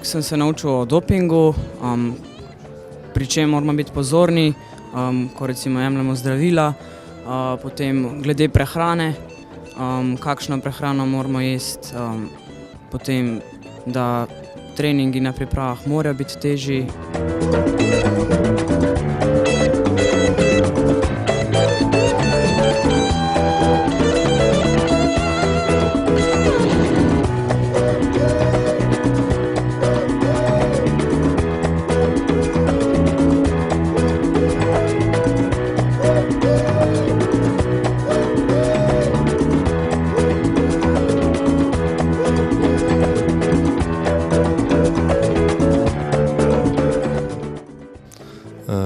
veliko sem se naučil o dopingu, pri čem moramo biti pozorni, ko recimo jemljemo zdravila, potem glede prehrane, kakšno prehrano moramo jesti, potem da treningi na pripravah morajo biti težji.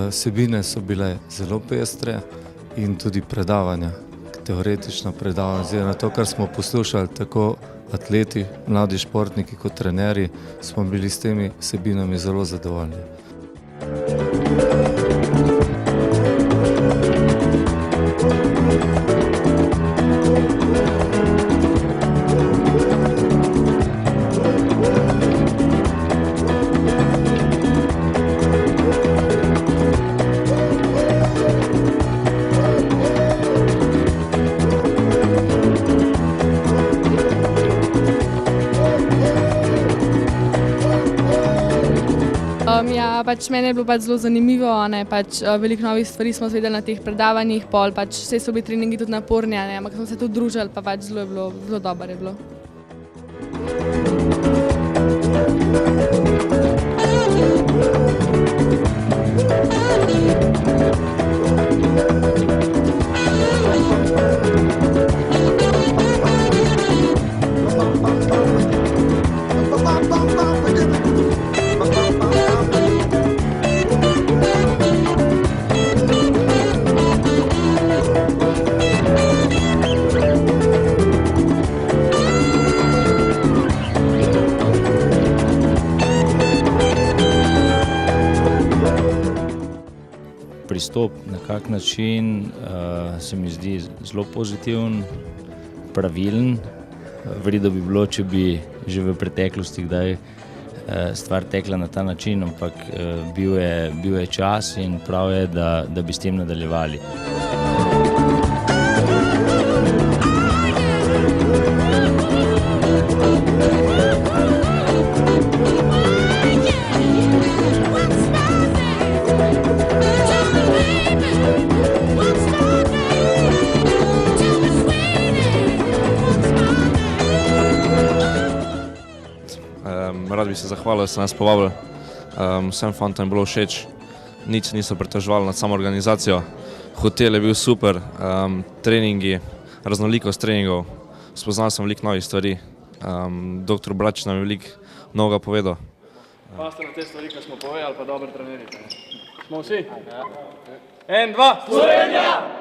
Vsebine so bile zelo pestre in tudi predavanja, teoretično predavanje, oziroma to, kar smo poslušali, tako atleti, mladi športniki kot trenerji, smo bili s temi vsebinami zelo zadovoljni. Ja, meni je bilo zelo zanimivo, veliko novih stvari smo izvedeli na teh predavanjih, vse so bili treningi tudi naporni, ampak smo se tudi družili, zelo je bilo, zelo dobro je bilo. Pristop na kak način se mi zdi zelo pozitiven, pravilen. Verjetno bi bilo, če bi že v preteklosti kdaj stvar tekla na ta način, ampak bil je čas in prav je, da bi s tem nadaljevali. Rad bi se zahvalil, da ste nas povabili. Vsem fantom je bilo všeč, nič niso pritoževali nad samo organizacijo. Hotel je bil super, treningi, raznolikost treningov, spoznal sem veliko novih stvari. Dr. Brač nam je veliko novega povedal. Pazite na te stvari, ki smo povedali, pa dobro trenirajte. Smo vsi? 1, 2, Slovenija!